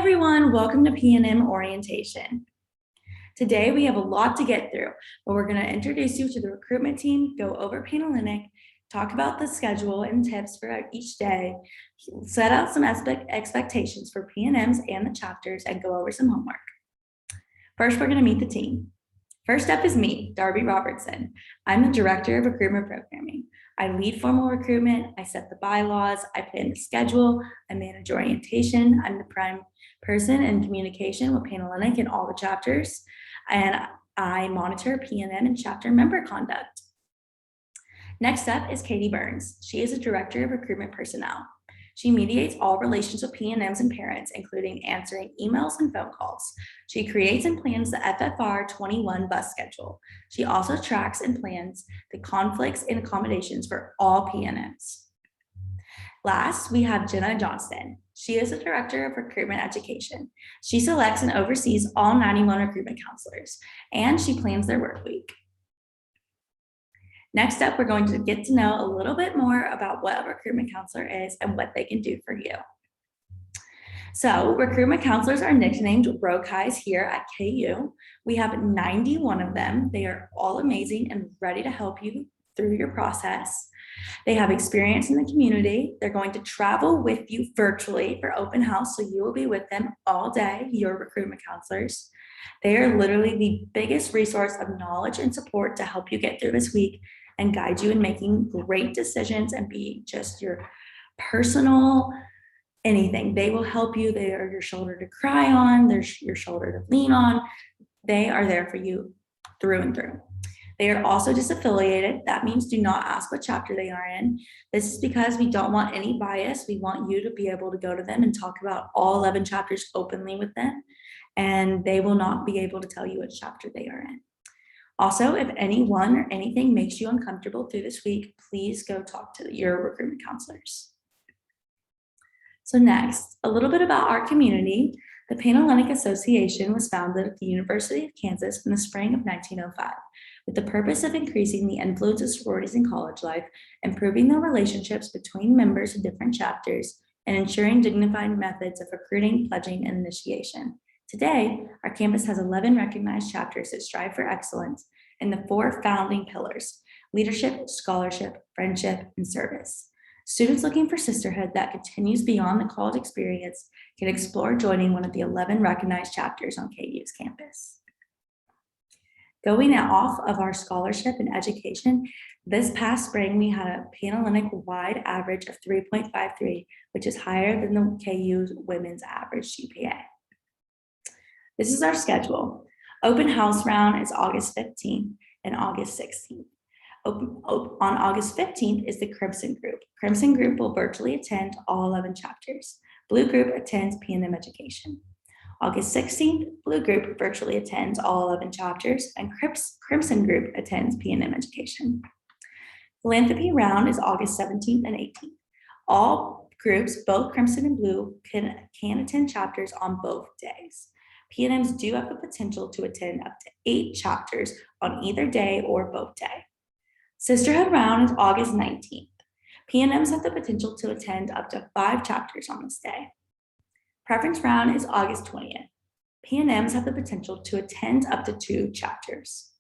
everyone, welcome to PNM orientation. Today we have a lot to get through, but we're going to introduce you to the recruitment team, go over Panhellenic, talk about the schedule and tips for each day, set out some expectations for PNMs and the chapters, and go over some homework. First, we're going to meet the team. First up is me, Darby Robertson. I'm the Director of Recruitment Programming. I lead formal recruitment, I set the bylaws, I plan the schedule, I manage orientation, I'm the prime person in communication with Panhellenic and all the chapters, and I monitor PNM and chapter member conduct. Next up is Katie Burns. She is a Director of Recruitment Personnel. She mediates all relations with PNMs and parents, including answering emails and phone calls. She creates and plans the FFR 21 bus schedule. She also tracks and plans the conflicts and accommodations for all PNMs. Last, we have Jenna Johnston. She is the Director of Recruitment Education. She selects and oversees all 91 recruitment counselors, and she plans their work week. Next up, we're going to get to know a little bit more about what a recruitment counselor is and what they can do for you. So recruitment counselors are nicknamed Rokies here at KU. We have 91 of them. They are all amazing and ready to help you through your process. They have experience in the community. They're going to travel with you virtually for open house, so you will be with them all day, your recruitment counselors. They are literally the biggest resource of knowledge and support to help you get through this week and guide you in making great decisions and be just your personal anything. They will help you. They are your shoulder to cry on. They're your shoulder to lean on. They are there for you through and through. They are also disaffiliated. That means do not ask what chapter they are in. This is because we don't want any bias. We want you to be able to go to them and talk about all 11 chapters openly with them, and they will not be able to tell you which chapter they are in. Also, if anyone or anything makes you uncomfortable through this week, please go talk to your recruitment counselors. So next, a little bit about our community. The Panhellenic Association was founded at the University of Kansas in the spring of 1905 with the purpose of increasing the influence of sororities in college life, improving the relationships between members of different chapters, and ensuring dignified methods of recruiting, pledging, and initiation. Today, our campus has 11 recognized chapters that strive for excellence in the 4 founding pillars: leadership, scholarship, friendship, and service. Students looking for sisterhood that continues beyond the college experience can explore joining one of the 11 recognized chapters on KU's campus. Going off of our scholarship and education, this past spring we had a Panhellenic-wide average of 3.53, which is higher than the KU's women's average GPA. This is our schedule. Open house round is August 15th and August 16th. On August 15th is the Crimson Group. Crimson Group will virtually attend all 11 chapters. Blue Group attends PNM Education. August 16th, Blue Group virtually attends all 11 chapters, and Crimson Group attends PNM Education. Philanthropy round is August 17th and 18th. All groups, both Crimson and Blue, can attend chapters on both days. PNMs do have the potential to attend up to 8 chapters on either day or both day. Sisterhood round is August 19th. PNMs have the potential to attend up to 5 chapters on this day. Preference round is August 20th. PNMs have the potential to attend up to 2 chapters.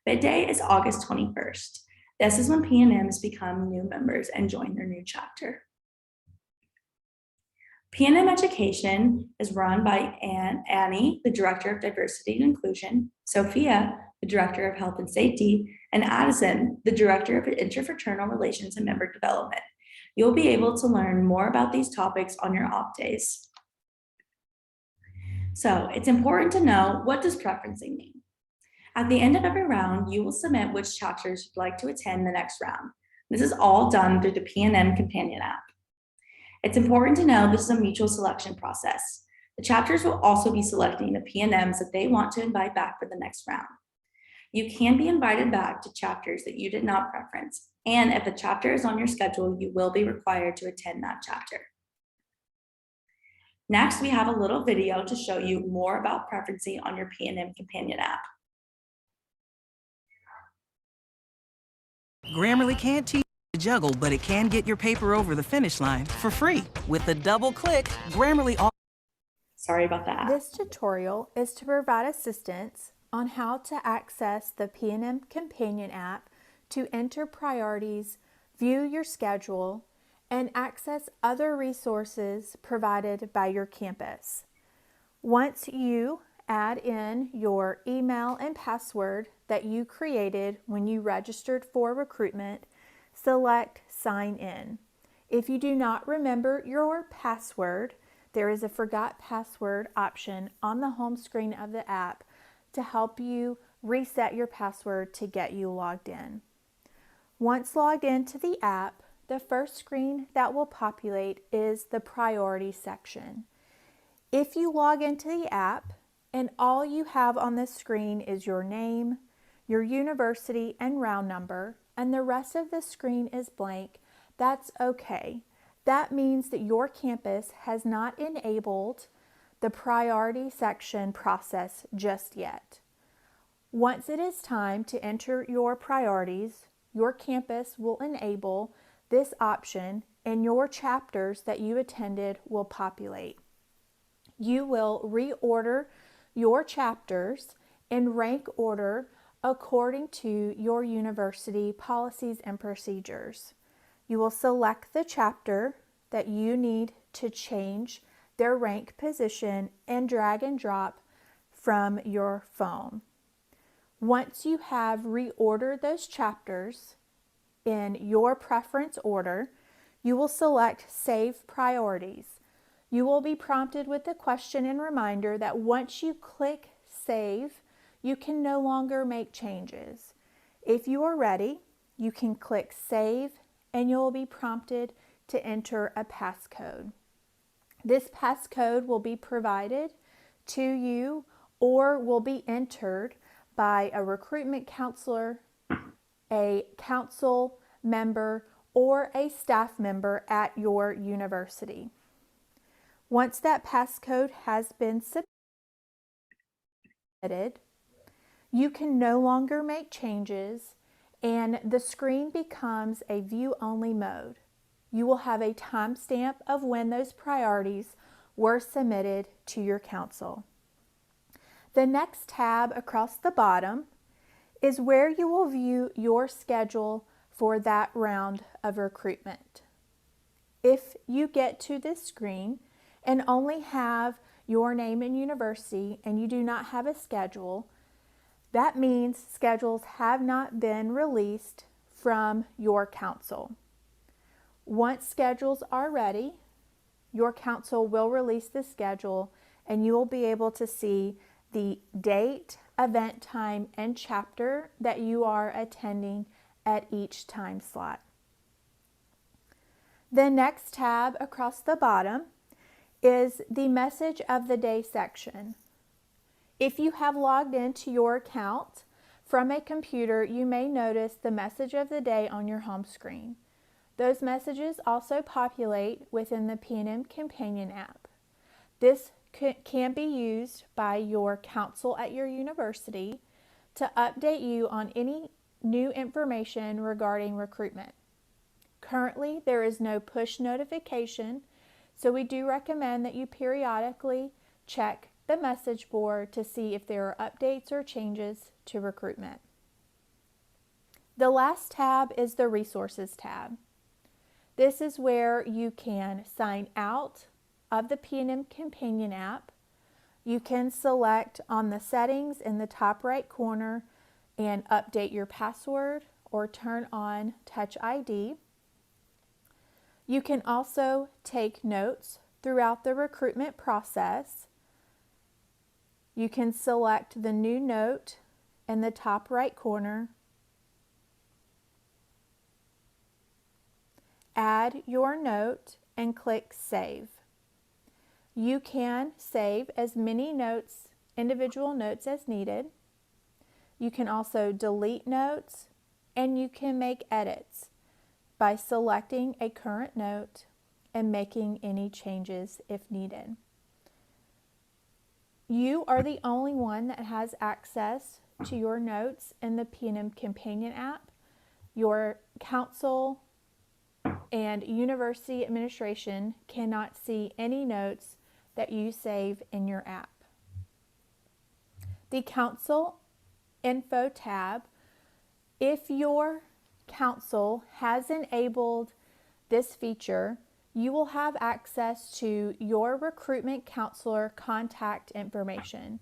Bid day is August 21st. This is when PNMs become new members and join their new chapter. PNM Education is run by Annie, the Director of Diversity and Inclusion, Sophia, the Director of Health and Safety, and Addison, the Director of Interfraternal Relations and Member Development. You'll be able to learn more about these topics on your off days. So it's important to know, what does preferencing mean? At the end of every round, you will submit which chapters you'd like to attend the next round. This is all done through the PNM Companion app. It's important to know this is a mutual selection process. The chapters will also be selecting the PNMs that they want to invite back for the next round. You can be invited back to chapters that you did not preference, and if a chapter is on your schedule, you will be required to attend that chapter. Next, we have a little video to show you more about preferencing on your PNM Companion app. Grammarly can't teach you to juggle, but it can get your paper over the finish line for free. With a double click, Grammarly Sorry about that. This tutorial is to provide assistance on how to access the PNM Companion app to enter priorities, view your schedule, and access other resources provided by your campus. Once you add in your email and password that you created when you registered for recruitment, select Sign In. If you do not remember your password, there is a Forgot Password option on the home screen of the app to help you reset your password to get you logged in. Once logged into the app, the first screen that will populate is the Priority section. If you log into the app and all you have on the screen is your name, your university and round number, and the rest of the screen is blank, that's okay. That means that your campus has not enabled the priority section process just yet. Once it is time to enter your priorities, your campus will enable this option and your chapters that you attended will populate. You will reorder your chapters in rank order according to your university policies and procedures. You will select the chapter that you need to change their rank position and drag and drop from your phone. Once you have reordered those chapters in your preference order, you will select Save Priorities. You will be prompted with the question and reminder that once you click Save, you can no longer make changes. If you are ready, you can click Save and you will be prompted to enter a passcode. This passcode will be provided to you or will be entered by a recruitment counselor, a council member, or a staff member at your university. Once that passcode has been submitted, you can no longer make changes and the screen becomes a view-only mode. You will have a timestamp of when those priorities were submitted to your council. The next tab across the bottom is where you will view your schedule for that round of recruitment. If you get to this screen and only have your name and university and you do not have a schedule, that means schedules have not been released from your council. Once schedules are ready, your council will release the schedule and you will be able to see the date, event time, and chapter that you are attending at each time slot. The next tab across the bottom is the Message of the Day section. If you have logged into your account from a computer, you may notice the Message of the Day on your home screen. Those messages also populate within the PNM Companion app. This can be used by your council at your university to update you on any new information regarding recruitment. Currently, there is no push notification, so we do recommend that you periodically check the message board to see if there are updates or changes to recruitment. The last tab is the Resources tab. This is where you can sign out of the PNM Companion app. You can select on the settings in the top right corner and update your password or turn on Touch ID. You can also take notes throughout the recruitment process. You can select the new note in the top right corner, add your note, and click Save. You can save as many notes, individual notes as needed. You can also delete notes and you can make edits by selecting a current note and making any changes if needed. You are the only one that has access to your notes in the PNM Companion app. Your council and university administration cannot see any notes that you save in your app. The Council Info tab, if your council has enabled this feature, you will have access to your recruitment counselor contact information.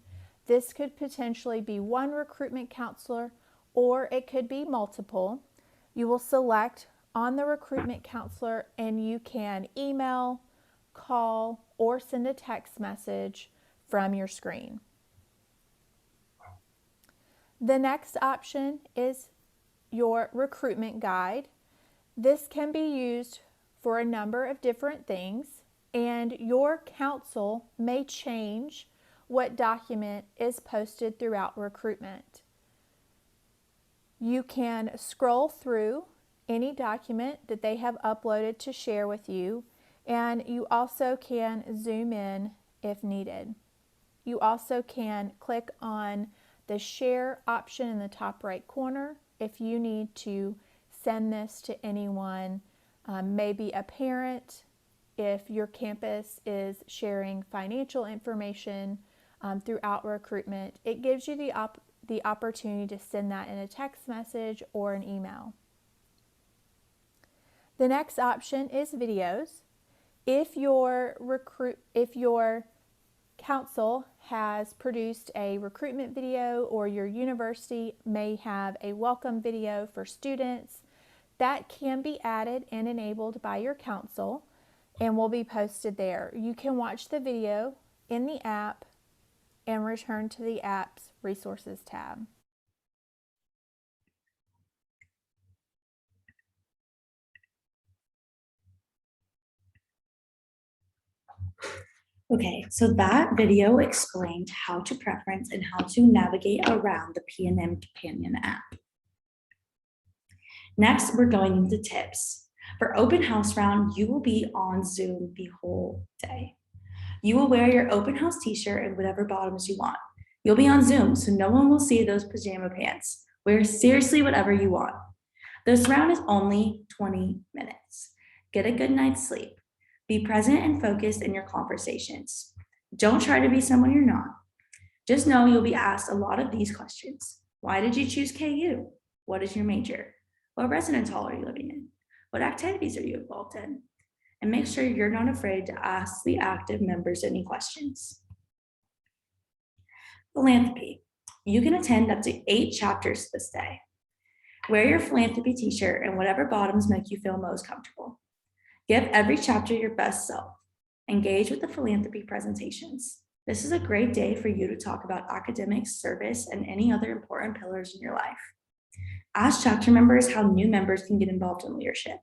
This could potentially be one recruitment counselor, or it could be multiple. You will select on the recruitment counselor and you can email, call, or send a text message from your screen. The next option is your recruitment guide. This can be used for a number of different things, and your council may change what document is posted throughout recruitment. You can scroll through any document that they have uploaded to share with you, and you also can zoom in if needed. You also can click on the share option in the top right corner if you need to send this to anyone, maybe a parent, if your campus is sharing financial information throughout recruitment. It gives you the opportunity to send that in a text message or an email. The next option is videos. If your council has produced a recruitment video, or your university may have a welcome video for students, that can be added and enabled by your council and will be posted there. You can watch the video in the app and return to the app's resources tab. Okay, so that video explained how to preference and how to navigate around the PNM Companion app. Next, we're going into tips. For open house round, you will be on Zoom the whole day. You will wear your open house t-shirt and whatever bottoms you want. You'll be on Zoom, so no one will see those pajama pants. Wear seriously whatever you want. This round is only 20 minutes. Get a good night's sleep. Be present and focused in your conversations. Don't try to be someone you're not. Just know you'll be asked a lot of these questions. Why did you choose KU? What is your major? What residence hall are you living in? What activities are you involved in? And make sure you're not afraid to ask the active members any questions. Philanthropy. You can attend up to 8 chapters this day. Wear your philanthropy t-shirt and whatever bottoms make you feel most comfortable. Give every chapter your best self. Engage with the philanthropy presentations. This is a great day for you to talk about academics, service, and any other important pillars in your life. Ask chapter members how new members can get involved in leadership.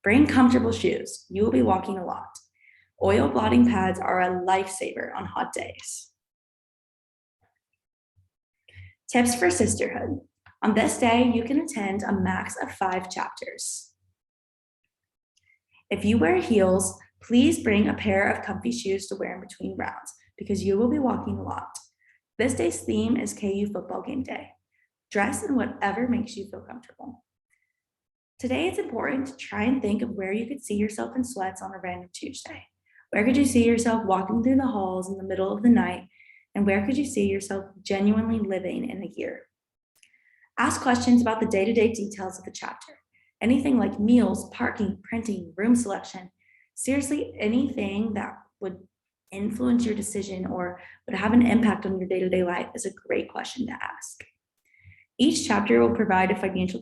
Bring comfortable shoes. You will be walking a lot. Oil blotting pads are a lifesaver on hot days. Tips for sisterhood. On this day, you can attend a max of 5 chapters. If you wear heels, please bring a pair of comfy shoes to wear in between rounds because you will be walking a lot. This day's theme is KU football game day. Dress in whatever makes you feel comfortable. Today, it's important to try and think of where you could see yourself in sweats on a random Tuesday. Where could you see yourself walking through the halls in the middle of the night? And where could you see yourself genuinely living in a year? Ask questions about the day-to-day details of the chapter. Anything like meals, parking, printing, room selection, seriously, anything that would influence your decision or would have an impact on your day-to-day life is a great question to ask. Each chapter will provide a financial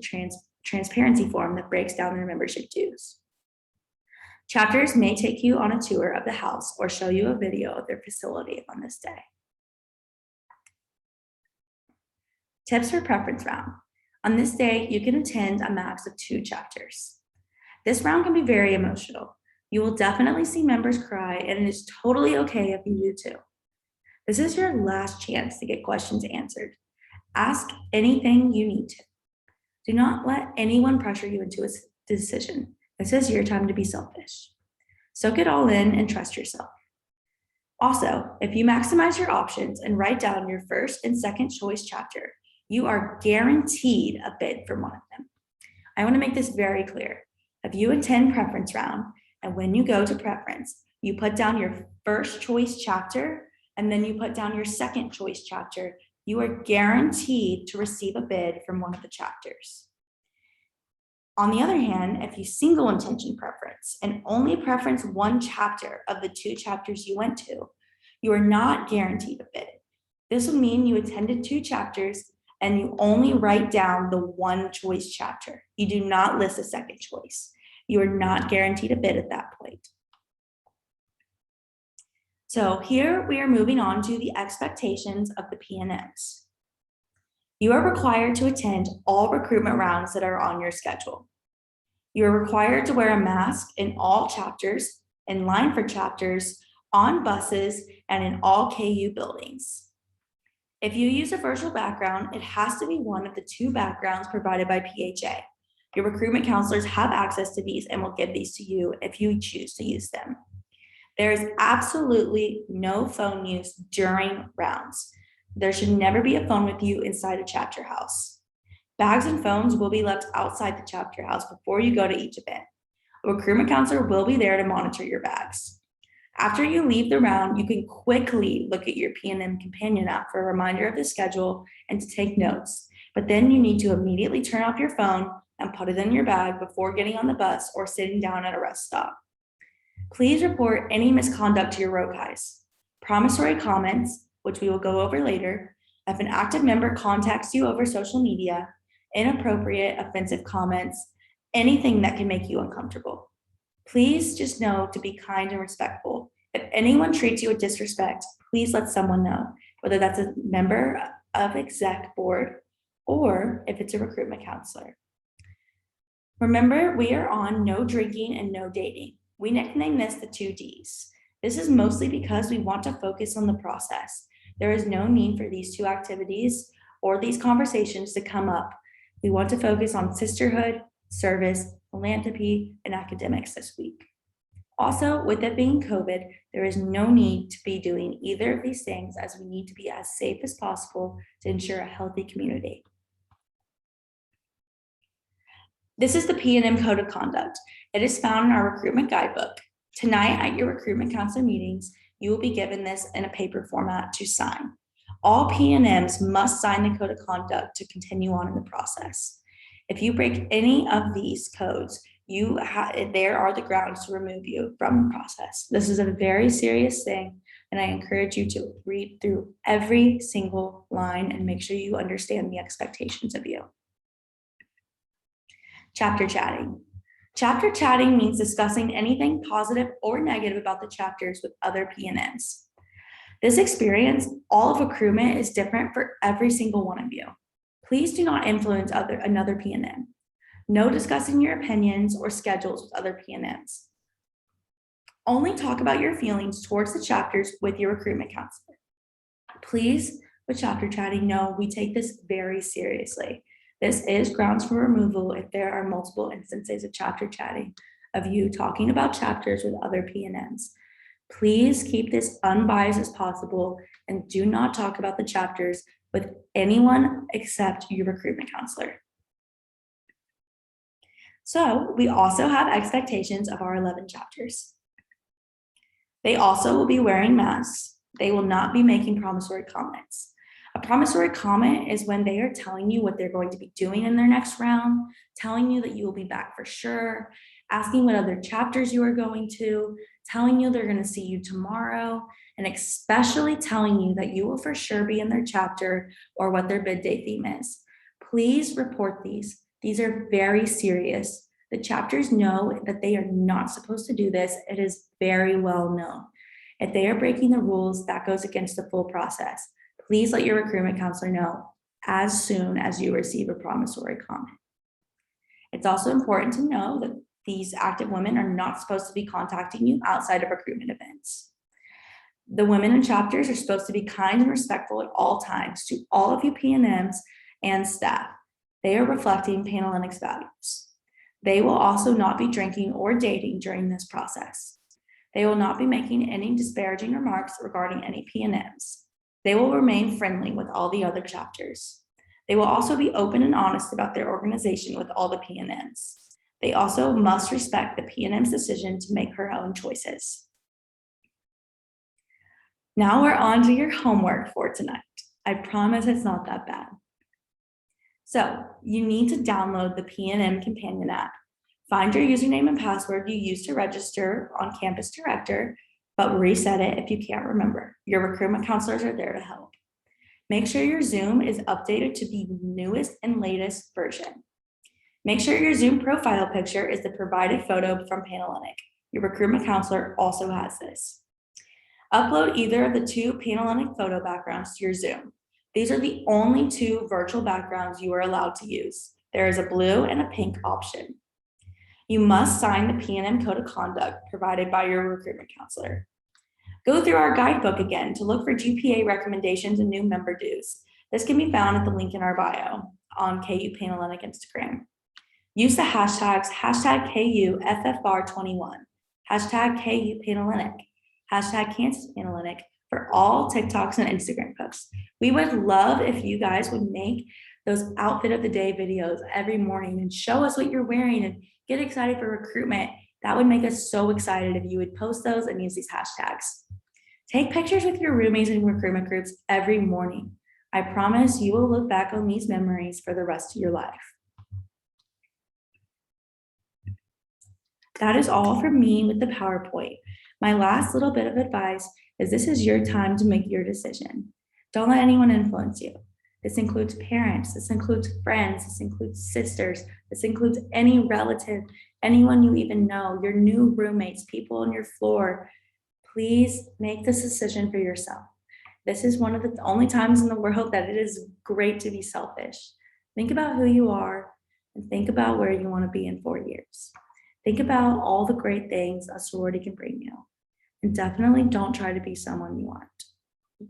transparency form that breaks down their membership dues. Chapters may take you on a tour of the house or show you a video of their facility on this day. Tips for preference round. On this day, you can attend a max of 2 chapters. This round can be very emotional. You will definitely see members cry, and it is totally okay if you do too. This is your last chance to get questions answered. Ask anything you need to. Do not let anyone pressure you into a decision. This is your time to be selfish. Soak it all in and trust yourself. Also, if you maximize your options and write down your first and second choice chapter, you are guaranteed a bid for one of them. I want to make this very clear. If you attend preference round and when you go to preference, You put down your first choice chapter, and then you put down your second choice chapter. You are guaranteed to receive a bid from one of the chapters. On the other hand, if you single intention preference and only preference one chapter of the 2 chapters you went to, you are not guaranteed a bid. This would mean you attended 2 chapters and you only write down the one choice chapter. You do not list a second choice. You are not guaranteed a bid at that point. So here we are moving on to the expectations of the PNMs. You are required to attend all recruitment rounds that are on your schedule. You are required to wear a mask in all chapters, in line for chapters, on buses, and in all KU buildings. If you use a virtual background, it has to be one of the 2 backgrounds provided by PHA. Your recruitment counselors have access to these and will give these to you if you choose to use them. There is absolutely no phone use during rounds. There should never be a phone with you inside a chapter house. Bags and phones will be left outside the chapter house before you go to each event. A recruitment counselor will be there to monitor your bags. After you leave the round, you can quickly look at your PNM companion app for a reminder of the schedule and to take notes. But then you need to immediately turn off your phone and put it in your bag before getting on the bus or sitting down at a rest stop. Please report any misconduct to your ROCIs. Promissory comments, which we will go over later, if an active member contacts you over social media, inappropriate, offensive comments, anything that can make you uncomfortable. Please just know to be kind and respectful. If anyone treats you with disrespect, please let someone know, whether that's a member of exec board or if it's a recruitment counselor. Remember, we are on no drinking and no dating. We nickname this the 2 Ds. This is mostly because we want to focus on the process. There is no need for these 2 activities or these conversations to come up. We want to focus on sisterhood, service, philanthropy, and academics this week. Also, with it being COVID, there is no need to be doing either of these things as we need to be as safe as possible to ensure a healthy community. This is the PNM Code of Conduct. It is found in our recruitment guidebook. Tonight at your recruitment council meetings, you will be given this in a paper format to sign. All PNMs must sign the Code of Conduct to continue on in the process. If you break any of these codes, there are the grounds to remove you from the process. This is a very serious thing, and I encourage you to read through every single line and make sure you understand the expectations of you. Chapter chatting. Chapter chatting means discussing anything positive or negative about the chapters with other PNMs. This experience, all of recruitment, is different for every single one of you. Please do not influence another PNM. No discussing your opinions or schedules with other PNMs. Only talk about your feelings towards the chapters with your recruitment counselor. Please, with chapter chatting, know we take this very seriously. This is grounds for removal if there are multiple instances of chapter chatting, of you talking about chapters with other PNMs. Please keep this unbiased as possible and do not talk about the chapters with anyone except your recruitment counselor. So we also have expectations of our 11 chapters. They also will be wearing masks. They will not be making promissory comments. A promissory comment is when they are telling you what they're going to be doing in their next round, telling you that you will be back for sure, asking what other chapters you are going to, telling you they're going to see you tomorrow, and especially telling you that you will for sure be in their chapter or what their bid day theme is. Please report these. These are very serious. The chapters know that they are not supposed to do this. It is very well known. If they are breaking the rules, that goes against the full process. Please let your recruitment counselor know as soon as you receive a promissory comment. It's also important to know that these active women are not supposed to be contacting you outside of recruitment events. The women in chapters are supposed to be kind and respectful at all times to all of you PNMs and staff. They are reflecting Panhellenics values. They will also not be drinking or dating during this process. They will not be making any disparaging remarks regarding any PNMs. They will remain friendly with all the other chapters. They will also be open and honest about their organization with all the PNMs. They also must respect the PNM's decision to make her own choices. Now we're on to your homework for tonight. I promise it's not that bad. So you need to download the PNM Companion app. Find your username and password you used to register on Campus Director, but reset it if you can't remember. Your recruitment counselors are there to help. Make sure your Zoom is updated to the newest and latest version. Make sure your Zoom profile picture is the provided photo from Panhellenic. Your recruitment counselor also has this. Upload either of the two Panhellenic photo backgrounds to your Zoom. These are the only two virtual backgrounds you are allowed to use. There is a blue and a pink option. You must sign the PNM Code of Conduct provided by your recruitment counselor. Go through our guidebook again to look for GPA recommendations and new member dues. This can be found at the link in our bio on KU Panhellenic Instagram. Use the hashtags #KUFFR21, #KU Panhellenic, #Kansas Panhellenic for all TikToks and Instagram posts. We would love if you guys would make those outfit of the day videos every morning and show us what you're wearing and get excited for recruitment. That would make us so excited if you would post those and use these hashtags. Take pictures with your roommates and recruitment groups every morning. I promise you will look back on these memories for the rest of your life. That is all for me with the PowerPoint. My last little bit of advice is this is your time to make your decision. Don't let anyone influence you. This includes parents, this includes friends, this includes sisters, this includes any relative, anyone you even know, your new roommates, people on your floor. Please make this decision for yourself. This is one of the only times in the world that it is great to be selfish. Think about who you are and think about where you want to be in 4 years. Think about all the great things a sorority can bring you. And definitely don't try to be someone you aren't.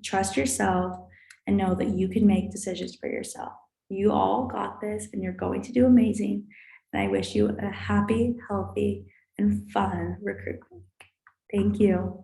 Trust yourself and know that you can make decisions for yourself. You all got this and you're going to do amazing. And I wish you a happy, healthy, and fun recruitment. Thank you.